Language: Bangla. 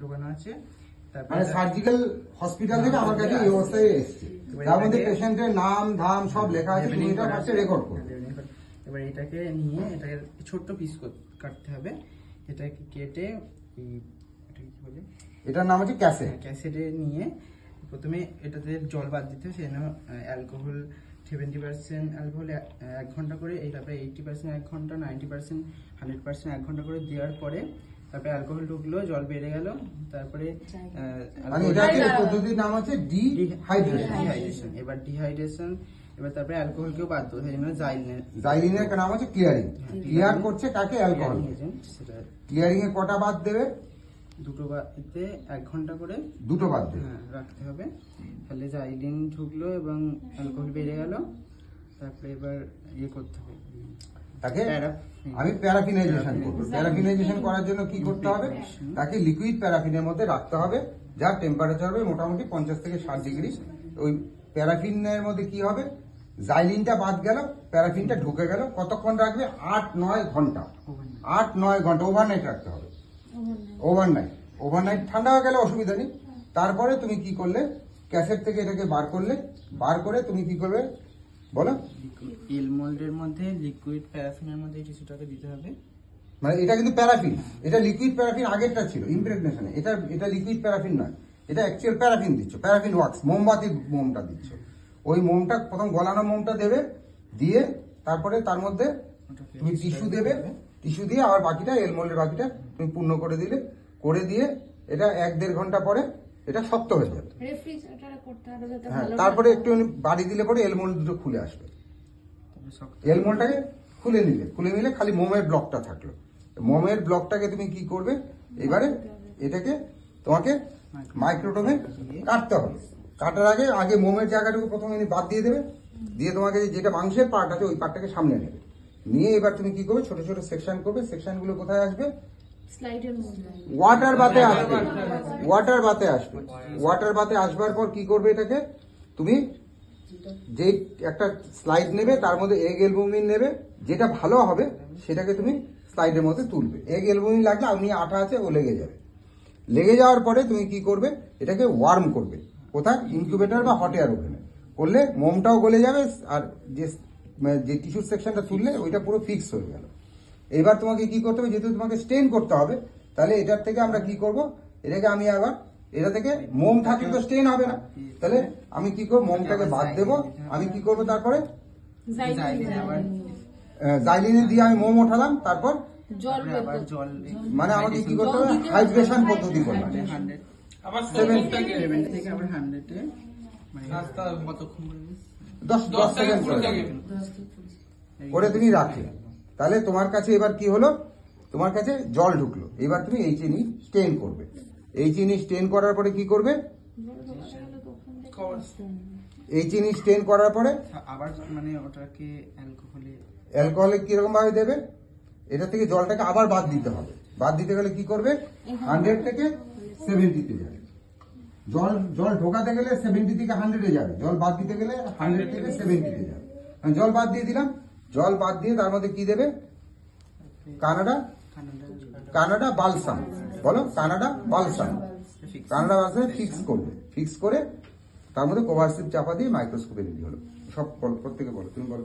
ঢোকানো আছে। মানে সার্জিক্যাল হসপিটাল থেকে আমার কাছে এই অবস্থায় এসেছে, তার মধ্যে পেশেন্টের নাম ধাম সব লেখা আছে, তুমি এটা পাশে রেকর্ড করো। এবার এটাকে নিয়ে এটাকে ছোট্ট পিস কাটতে হবে, এটাকে কেটে এটা কি বলে, এটার নাম হচ্ছে ক্যাসেট। ক্যাসেটে নিয়ে প্রথমে এটাতে জল বাদ দিতে হবে, সেজন্য অ্যালকোহল 70% অ্যালকোহল 1 ঘন্টা করে, তারপরে 80% 1 ঘন্টা, 90% 100% 1 ঘন্টা করে দেওয়ার পরে তারপরে অ্যালকোহল ঢুকলো, জল বেড়ে গেল, তারপরে পদ্ধতির নাম হচ্ছে ডিহাইড্রেশন। এবার ডিহাইড্রেশন, এবার তারপরে অ্যালকোহলকেও বাদ দেবো, সেই জন্য জাইলিনের নাম হচ্ছে ক্লিয়ারিং। ক্লিয়ার করছে কাকে? অ্যালকোহল। ক্লিয়ারিং এ কটা বাদ দেবে? দুটো বাদতে 1 ঘন্টা করে দুটো বাদ দেবে, রাখতে হবে। তাহলে জাইলিন ঢুকলো এবং অ্যালকোহল বেড়ে গেল, তারপরে এবার ইয়ে করতে হবে, তাকে আমি প্যারাফিনাইজেশন করবো। প্যারাফিনাইজেশন করার জন্য কি করতে হবে? তাকে লিকুইড প্যারাফিনের মধ্যে রাখতে হবে, যার টেম্পারেচার হবে মোটামুটি 50 থেকে 60 ডিগ্রি। ওই প্যারাফিনের মধ্যে কি হবে? জাইলিনটা বাদ গেল, প্যারাফিনটা ঢুকে গেল। কতক্ষণ রাখবে? 8-9 ঘন্টা। 8-9 ঘন্টা ওভারনাইট রাখতে হবে। ওভারনাইট ঠান্ডা হয়ে গেলে অসুবিধা নেই। তারপরে তুমি কি করলে? ক্যাসেট থেকে এটাকে বার করলে, বার করে তুমি কি করবে বলো? এল মোল্ডের মধ্যে লিকুইড প্যারাফিনের মধ্যে এই টিস্যুটাকে দিতে হবে। মানে এটা কিন্তু প্যারাফিন, এটা লিকুইড প্যারাফিন আগেরটা ছিল ইমপ্রেগনেশনে, এটা লিকুইড প্যারাফিন নয়, এটা অ্যাকচুয়াল প্যারাফিন দিচ্ছ, প্যারাফিন ওয়াক্স, মোমবাতির মোমটা দিচ্ছ। ওই মোমটা প্রথম গলানো মোমটা দেবে, দিয়ে তারপরে তার মধ্যে তুমি টিস্যু দেবে, টিস্যু দিয়ে আবার বাকিটা এল মোল্ডের বাকিটা তুমি পূর্ণ করে দিলে, করে দিয়ে এটা 1-1.5 ঘন্টা পরে এটা শক্ত হয়ে যাবে। হ্যাঁ, তারপরে একটু বাড়ি দিলে পরে এল মোল্ড দুটো খুলে আসবে। এল মোল্ডটাকে খুলে নিলে খালি মোমের ব্লকটা থাকলো। মোমের ব্লকটাকে তুমি কি করবে? এবারে এটাকে তোমাকে মাইক্রোটোমে কাটতে হবে। কাটার আগে মোমের জায়গাটুকু প্রথমে বাদ দিয়ে দেবে, দিয়ে তোমাকে যেটা মাংসের পার্ট আছে ওই পার্টটাকে সামনে নেবে, নিয়ে এবার তুমি কি করবে? ছোট ছোট সেকশন করবে। সেকশন গুলো কোথায় আসবে? ওয়াটার বাথে আসবে। ওয়াটার বাথে আসবার পর কি করবে? এটাকে তুমি যে একটা স্লাইড নেবে, তার মধ্যে এগ অ্যালবুমিন নেবে, যেটা ভালো হবে সেটাকে তুমি স্লাইডের মধ্যে তুলবে। এগ অ্যালবুমিন লাগলে আপনি আঠা আছে ও লেগে যাবে। লেগে যাওয়ার পরে তুমি কি করবে? এটাকে ওয়ার্ম করবে। কোথায়? ইনকিউবেটর বা হট এয়ার ওভেনে করলে মোমটাও গলে যাবে, আর যে টিস্যু সেকশনটা তুললে ওইটা পুরো ফিক্স হয়ে গেল। এবার তোমাকে কি করতে হবে? যেহেতু তোমাকে স্টেন করতে হবে, তাহলে এটার থেকে আমরা কি করব? এটাকে আমি আবার এটা থেকে মোম থাকলে তো স্টেন হবে না, তাহলে আমি কি করবো? মোমটাকে বাদ দেবো। আমি কি করবো? তারপরে জাইলিনে দিয়ে আমি মোম ওঠালাম, তারপর মানে আমাকে কি করতে হবে? হাইড্রেশন পদ্ধতি করলাম। 70 থেকে আবার 100-এ 10 সেকেন্ড করে তুমি রাখলে, তাহলে তোমার কাছে এবার কি হলো? তোমার কাছে জল ঢুকলো। এবার তুমি এইচএনই স্টেন করবে। এইচএনই স্টেন করার পরে কি করবে? এইচএনই স্টেন করার পরে আবার মানে ওটাকে অ্যালকোহলে কিরকম ভাবে দেবে? এটা থেকে জলটাকে আবার বাদ দিতে হবে। বাদ দিতে গেলে কি করবে? 100 থেকে 70-তে যাবে। জল ঢোকাতে গেলে 70 থেকে 100-এ যাবে, জল বাদ দিতে গেলে 100 থেকে 70-তে যাবে। জল বাদ দিয়ে দিলাম। জল বাদ দিয়ে তার মধ্যে কি দেবে? Canada balsam. বলো, কানাডা বালসাম ফিক্স করবে। ফিক্স করে তার মধ্যে কোভারসিভ চাপা দিয়ে মাইক্রোস্কোপে দিতে হলো। সব প্রত্যেকে বলো, তুমি বলো।